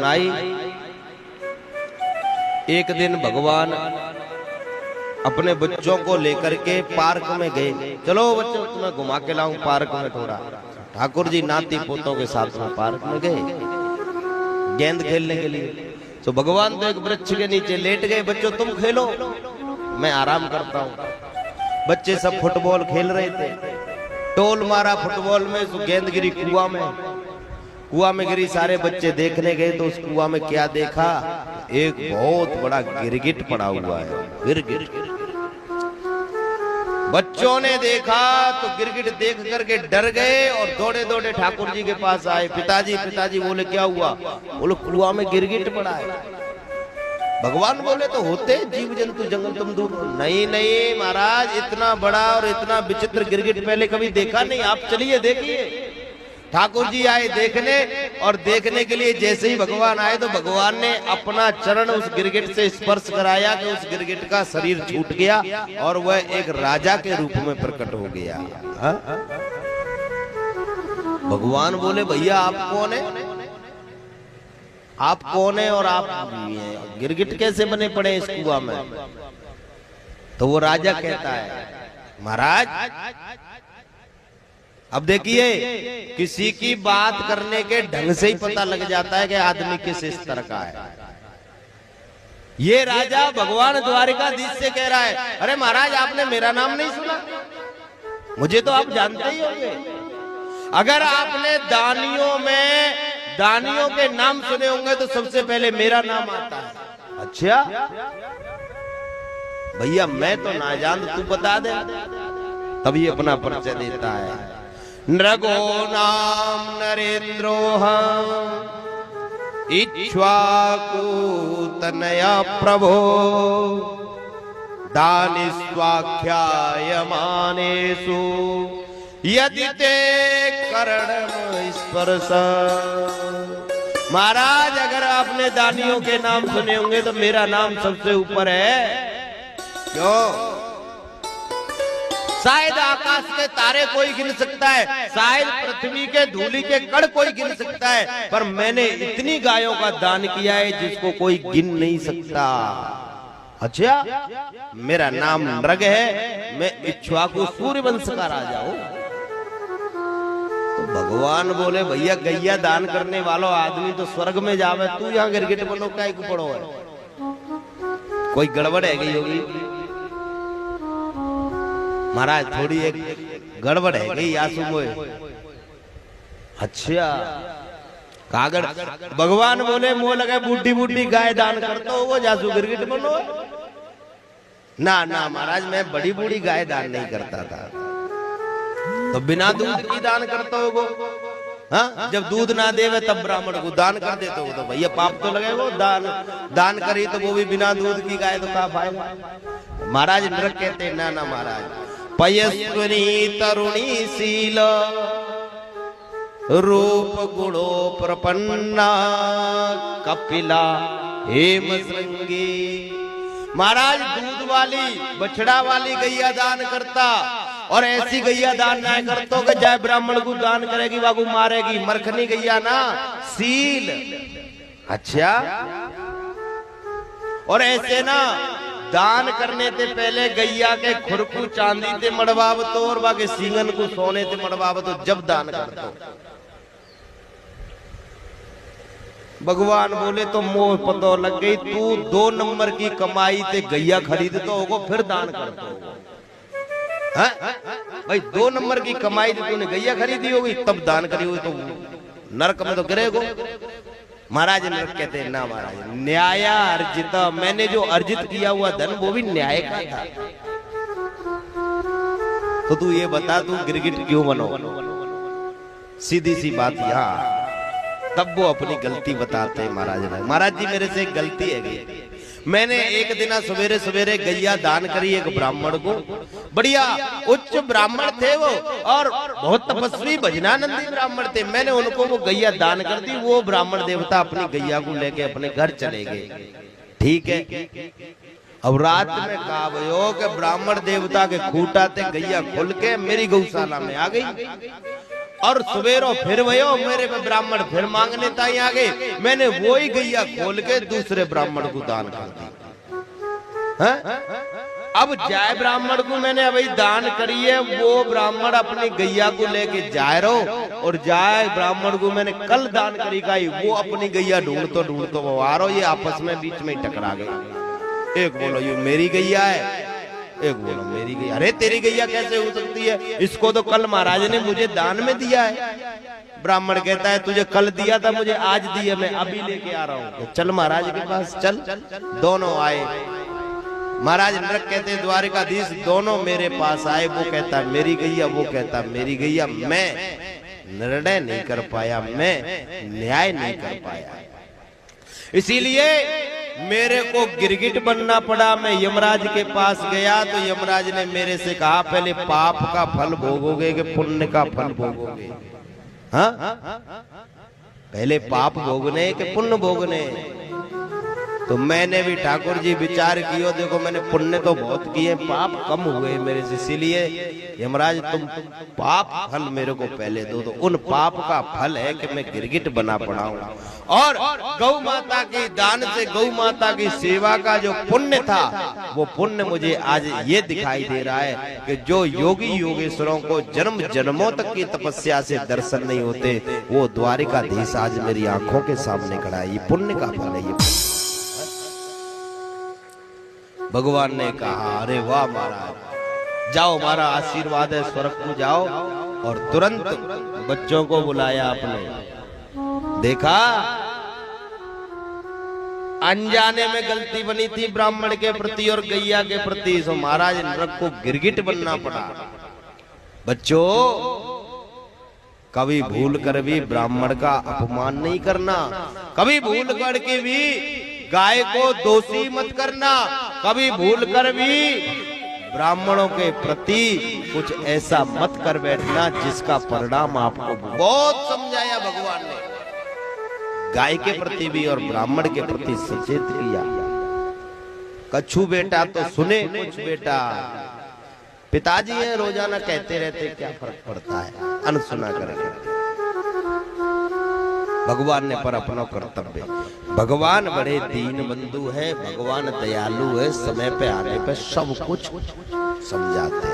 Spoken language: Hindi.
सुनाई। एक दिन भगवान अपने बच्चों को लेकर के पार्क में गए। चलो बच्चों तुम्हें घुमा के लाऊं पार्क में थोड़ा। ठाकुर जी नाती पोतों के साथ में पार्क में गए गेंद खेलने के लिए। तो भगवान तो एक वृक्ष के नीचे लेट गए, बच्चों तुम खेलो मैं आराम करता हूं। बच्चे सब फुटबॉल खेल रहे थे, टोल मारा फुटबॉल में, तो गेंद गिरी कुआं में। कुआं में गिरी, सारे बच्चे देखने गए तो उस कुआं में क्या देखा, एक बहुत बड़ा गिरगिट पड़ा हुआ है। गिरगिट बच्चों ने देखा तो गिरगिट देख करके डर गए और दौड़े दौड़े ठाकुर जी के पास आए। पिताजी पिताजी बोले क्या हुआ? बोले कुआं में गिरगिट पड़ा है। भगवान बोले तो होते जीव जंतु जंगल तुम दूर। नहीं नहीं महाराज, इतना बड़ा और इतना विचित्र गिरगिट पहले कभी देखा नहीं, आप चलिए देखिए। ठाकुर जी आए देखने, और देखने के लिए जैसे ही भगवान आए तो भगवान ने अपना चरण उस गिरगिट से स्पर्श कराया कि उस गिरगिट का शरीर छूट गया और वह एक राजा के रूप में प्रकट हो गया। हा? भगवान बोले भैया आप कौन है? आप कौन है और आप गिरगिट कैसे बने पड़े इस कुआं में? तो वो राजा कहता है महाराज अब देखिए, किसी की बात करने के ढंग से ही पता लग जाता है कि आदमी किस स्तर का है। ये राजा भगवान द्वारिकाधीश से कह रहा है अरे महाराज आपने मेरा नाम नहीं सुना? मुझे तो आप जानते ही होंगे। अगर आपने दानियों के नाम सुने होंगे तो सबसे पहले मेरा नाम आता है। अच्छा भैया मैं तो ना जान, तू बता दे। तभी अपना परिचय देता है। नृगो नाम नरेंद्रोऽहम् इक्ष्वाकु तनया प्रभो दानिस्वाख्यायमानेषु यदि ते करणं स्पर्श। महाराज अगर आपने दानियों के नाम सुने होंगे तो मेरा नाम सबसे ऊपर है। क्यों? शायद आकाश के तारे कोई गिन सकता है, शायद पृथ्वी के धूलि के कण कोई गिन सकता है, पर मैंने इतनी गायों का दान किया है जिसको कोई गिन नहीं सकता। अच्छा मेरा नाम नृग है, मैं इक्ष्वाकु सूर्य वंश का राजा हूं। तो भगवान बोले भैया गैया दान करने वालों आदमी तो स्वर्ग में जावे, तू यहाँ गिरगिट बनो क्या पड़ो है? कोई गड़बड़ है गई होगी महाराज, थोड़ी एक गड़बड़ है गई आंसू मोए। अच्छा कागड़ भगवान बोले मुंह लगे बूढ़ी बूढ़ी गाय दान करता हो वो जासू गिरगिट बनो? ना ना महाराज मैं बड़ी बूढ़ी गाय दान नहीं करता था। तो बिना दूध की दान करता हो वो? हाँ जब दूध ना देवे तब ब्राह्मण को दान कर देते हो तो भैया पाप तो लगे वो। दान करी तो वो भी बिना दूध की गाय, तो का फायदा? महाराज नृग कहते ना ना महाराज, पयस्विनी तरुणी शील रूप गुणो प्रपन्ना कपिला हेम श्रृंगी। महाराज दूध वाली बछड़ा वाली गैया दान करता, और ऐसी गैया दान ना करतो कि जय ब्राह्मण को दान करेगी वागू मारेगी। मरखनी गैया ना, सील। अच्छा और ऐसे ना दान करने से पहले गैया के खुर को चांदी से मड़वावतो और बाकी सींगन को सोने से मड़वावतो जब दान करतो। भगवान बोले तो मोह पतो लग गई, तू 2 नंबर की कमाई से गैया खरीदतो होगो फिर दान करतो होगो। भाई 2 नंबर की कमाई से तूने गैया खरीदी होगी तब दान करी होगी तो नरक में तो गिरेगो। महाराज ने कहते ना महाराज न्याय अर्जित, मैंने जो अर्जित किया हुआ धन वो भी न्याय का था। तो तू ये बता तू गिरगिट क्यों बनो? सीधी सी बात यहाँ। तब वो अपनी गलती बताते हैं महाराज ने। महाराज जी मेरे से एक गलती है, मैंने एक दिन सवेरे सवेरे गैया दान करी एक ब्राह्मण को। बढ़िया उच्च ब्राह्मण थे वो और बहुत तपस्वी भजनानंदी ब्राह्मण थे। मैंने उनको वो गैया दान कर दी। वो ब्राह्मण देवता अपनी गैया को लेके अपने घर चले गए। ठीक है, अब रात में कहा भयो कि ब्राह्मण देवता के खूटा ते गैया खुल के मेरी गौशाला में आ गई। और सवेरो फिर भयो मेरे पे ब्राह्मण फिर मांगने ताई आ गए। मैंने वो ही गैया खोल के दूसरे ब्राह्मण को दान कर दी। अब जाए ब्राह्मण को मैंने अभी दान करी है, वो ब्राह्मण अपनी गैया को लेके जाए रहो, और जाए ब्राह्मण को मैंने कल दान करी का वो अपनी गैया ढूंढतो वो आ रहो, ये आपस में बीच में ही टकरा गए। एक बोलो ये मेरी गैया है, एक बोलो मेरी गैया। अरे तेरी गैया कैसे हो सकती है, इसको तो कल महाराज ने मुझे दान में दिया है। ब्राह्मण कहता है तुझे कल दिया था, मुझे आज दिया, मैं अभी लेके आ रहा हूँ। चल महाराज के पास चल। दोनों आए। महाराज नरक कहते द्वारिकाधीश दोनों मेरे पास आए। वो कहता मेरी गैया, वो कहता मेरी गैया। मैं निर्णय नहीं कर पाया, मैं न्याय नहीं कर पाया, इसीलिए मेरे को गिरगिट बनना पड़ा। मैं यमराज के पास गया तो यमराज ने मेरे से कहा पहले पाप का फल भोगोगे कि पुण्य का फल भोगोगे? हाँ, पहले पाप भोगने कि पुण्य भोगने? तो मैंने भी ठाकुर जी विचार किया, देखो मैंने पुण्य तो बहुत किए, पाप कम हुए मेरे से, इसीलिए यमराज तुम पाप फल मेरे को पहले दो। तो उन पाप का फल है कि मैं गिरगिट बना पड़ा हूं, और गौ माता के दान से गौ माता की सेवा का जो पुण्य था, वो पुण्य मुझे आज ये दिखाई दे रहा है कि जो योगी योगेश्वरों को जन्म जन्मों तक की तपस्या से दर्शन नहीं होते, वो द्वारिकाधीश आज मेरी आंखों के सामने खड़ा है। ये पुण्य का फल है। ये भगवान ने कहा अरे वाह महाराज, जाओ हमारा आशीर्वाद है, स्वर्ग को जाओ। और तुरंत बच्चों को बुलाया आपने। देखा अनजाने में गलती बनी थी ब्राह्मण के प्रति और गैया के प्रति, सो महाराज नरक को गिरगिट बनना पड़ा। बच्चों कभी भूल कर भी ब्राह्मण का अपमान नहीं करना, कभी भूल कर के भी गाय को दोषी मत करना, कभी भूल कर भी ब्राह्मणों के प्रति कुछ ऐसा मत कर बैठना जिसका परिणाम आपको बहुत समझाया भगवान ने। गाय के प्रति भी और ब्राह्मण के प्रति सचेत किया। कछु बेटा तो सुने कुछ बेटा, पिताजी है रोजाना कहते रहते क्या फर्क पड़ता है, अनसुना करके। भगवान ने पर अपना कर्तव्य, भगवान बड़े दीन बंधु है, भगवान दयालु है, समय पे आने पे सब कुछ समझाते हैं।